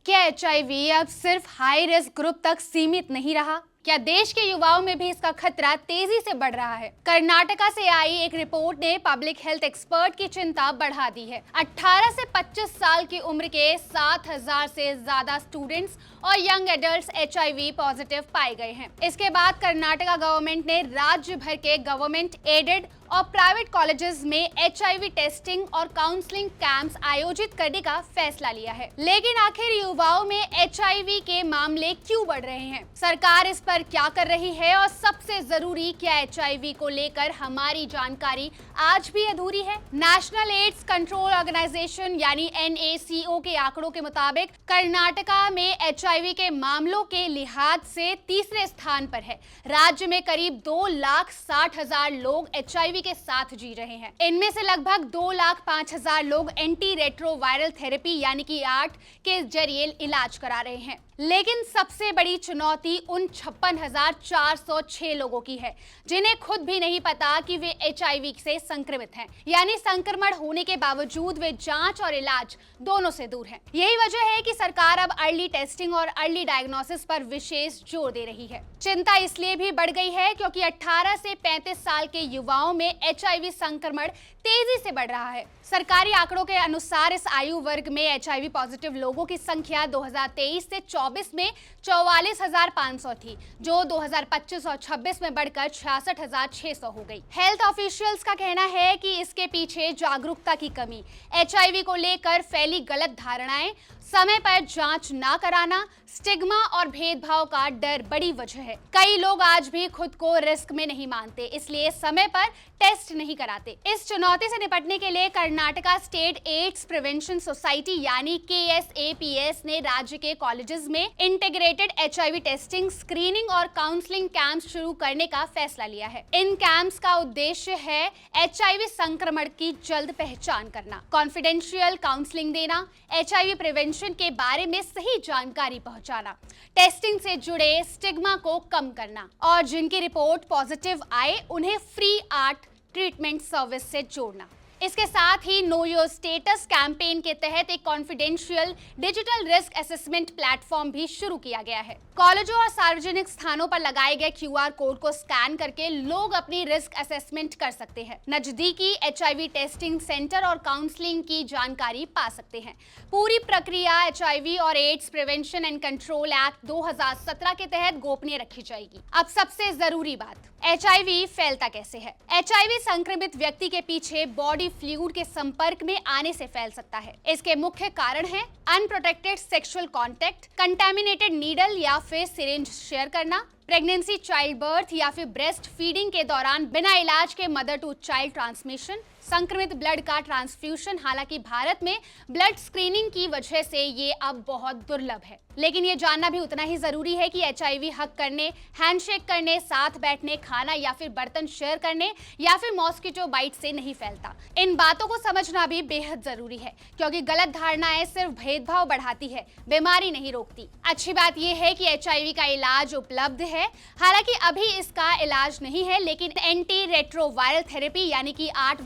क्या एचआईवी अब सिर्फ हाई रिस्क ग्रुप तक सीमित नहीं रहा? क्या देश के युवाओं में भी इसका खतरा तेजी से बढ़ रहा है? कर्नाटका से आई एक रिपोर्ट ने पब्लिक हेल्थ एक्सपर्ट की चिंता बढ़ा दी है। 18 से 25 साल की उम्र के 7,000 से ज्यादा स्टूडेंट्स और यंग एडल्ट्स एचआईवी पॉजिटिव पाए गए हैं। इसके बाद कर्नाटका गवर्नमेंट ने राज्य भर के गवर्नमेंट एडेड और प्राइवेट कॉलेजेस में एचआईवी टेस्टिंग और काउंसलिंग कैंप्स आयोजित करने का फैसला लिया है। लेकिन आखिर युवाओं में एचआईवी के मामले क्यों बढ़ रहे हैं? सरकार इस पर क्या कर रही है? और सबसे जरूरी, क्या एचआईवी को लेकर हमारी जानकारी आज भी अधूरी है? नेशनल एड्स कंट्रोल ऑर्गेनाइजेशन यानी NACO के आंकड़ों के मुताबिक कर्नाटका में एचआईवी के मामलों के लिहाज से तीसरे स्थान पर है। राज्य में करीब 2,60,000 लोग एचआईवी के साथ जी रहे हैं। इनमें से लगभग 2,05,000 लोग एंटी रेट्रोवायरल थेरेपी यानी कि ART के जरिए इलाज करा रहे हैं। लेकिन सबसे बड़ी चुनौती उन 56,406 लोगों की है जिन्हें खुद भी नहीं पता कि वे एचआईवी से संक्रमित हैं, यानी संक्रमण होने के बावजूद वे जांच और इलाज दोनों से दूर हैं। यही वजह है कि सरकार अब अर्ली टेस्टिंग और अर्ली डायग्नोसिस पर विशेष जोर दे रही है। चिंता इसलिए भी बढ़ गई है क्योंकि 18 से 35 साल के युवाओं में एचआईवी संक्रमण तेजी से बढ़ रहा है। सरकारी आंकड़ों के अनुसार इस आयु वर्ग में एचआईवी पॉजिटिव लोगों की संख्या 2023 से 24 में 44,500 थी, जो 2025 और 26 में बढ़कर 66,600 हो गई। हेल्थ ऑफिशियल्स का कहना है कि इसके पीछे जागरूकता की कमी, एचआईवी को लेकर फैली गलत धारणाएं, समय पर जांच ना कराना, स्टिग्मा और भेदभाव का डर बड़ी वजह है। कई लोग आज भी खुद को रिस्क में नहीं मानते, इसलिए समय पर टेस्ट नहीं कराते। इस चुनौती से निपटने के लिए Karnataka state ads prevention society यानी KSAPS ने राज्य के कॉलेजेस में इंटीग्रेटेड एचआईवी टेस्टिंग, स्क्रीनिंग और काउंसलिंग कैंप्स शुरू करने का फैसला लिया है। इन कैंप्स का उद्देश्य है एचआईवी संक्रमण की जल्द पहचान करना, कॉन्फिडेंशियल काउंसलिंग देना, एचआईवी प्रिवेंशन के बारे में सही जानकारी पहुंचाना, टेस्टिंग से जुड़े स्टिग्मा को कम करना और जिनकी रिपोर्ट पॉजिटिव आए उन्हें फ्री ART ट्रीटमेंट सर्विस से जोड़ना। इसके साथ ही नो योर स्टेटस कैंपेन के तहत एक confidential digital risk assessment platform भी शुरू किया गया है। कॉलेजों और सार्वजनिक स्थानों पर लगाए गए QR कोड को स्कैन करके लोग अपनी रिस्क असेसमेंट कर सकते हैं, नजदीकी एचआईवी टेस्टिंग सेंटर और काउंसलिंग की जानकारी पा सकते हैं। पूरी प्रक्रिया एचआईवी और AIDS prevention and control act 2017 के तहत गोपनीय रखी जाएगी। अब सबसे जरूरी बात, एचआईवी फैलता कैसे है? एचआईवी संक्रमित व्यक्ति के पीछे बॉडी फ्लूइड के संपर्क में आने से फैल सकता है। इसके मुख्य कारण हैं unprotected sexual contact, contaminated needle या फिर सिरिंज शेयर करना, प्रेगनेंसी, चाइल्ड बर्थ या फिर ब्रेस्ट फीडिंग के दौरान बिना इलाज के मदर टू चाइल्ड ट्रांसमिशन, संक्रमित ब्लड का ट्रांसफ्यूजन। हालांकि भारत में ब्लड स्क्रीनिंग की वजह से ये अब बहुत दुर्लभ है, लेकिन ये जानना भी उतना ही जरूरी है कि एचआईवी हग करने, हैंडशेक करने, साथ बैठने, खाना या फिर बर्तन शेयर करने या फिर मॉस्किटो बाइट से नहीं फैलता। इन बातों को समझना भी बेहद जरूरी है क्योंकि गलत धारणाएं सिर्फ भेदभाव बढ़ाती है, बीमारी नहीं रोकती। अच्छी बात यह है कि एचआईवी का इलाज उपलब्ध है। हालांकि अभी इसका इलाज नहीं है, लेकिन एंटी रेट्रोवायरल थेरेपी यानी कि ART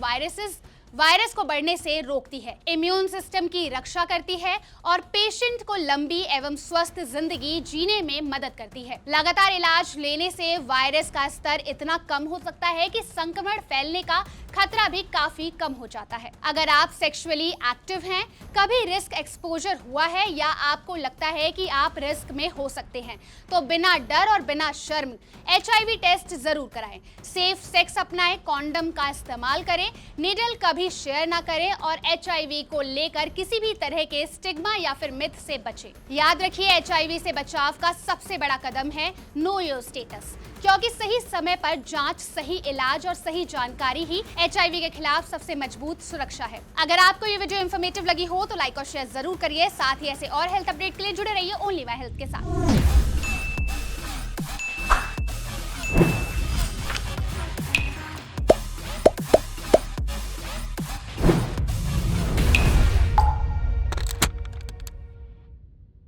वायरस को बढ़ने से रोकती है, इम्यून सिस्टम की रक्षा करती है और पेशेंट को लंबी एवं स्वस्थ जिंदगी जीने में मदद करती है। लगातार इलाज लेने से वायरस का स्तर इतना कम हो सकता है कि संक्रमण फैलने का खतरा भी काफी कम हो जाता है। अगर आप सेक्सुअली एक्टिव हैं, कभी रिस्क एक्सपोजर हुआ है या आपको लगता है कि आप रिस्क में हो सकते हैं, तो बिना डर और बिना शर्म एचआईवी टेस्ट जरूर कराएं। सेफ सेक्स अपनाएं, कॉन्डम का इस्तेमाल करें, नीडल कभी शेयर ना करें और एचआईवी को लेकर किसी भी तरह के स्टिग्मा या फिर मिथ से बचें। याद रखिए, एचआईवी से बचाव का सबसे बड़ा कदम है नो योर स्टेटस, क्योंकि सही समय पर जांच, सही इलाज और सही जानकारी ही एचआईवी के खिलाफ सबसे मजबूत सुरक्षा है। अगर आपको ये वीडियो इंफॉर्मेटिव लगी हो तो लाइक और शेयर जरूर करिए। साथ ही ऐसे और हेल्थ अपडेट के लिए जुड़े रहिए ओनली बाय हेल्थ के साथ।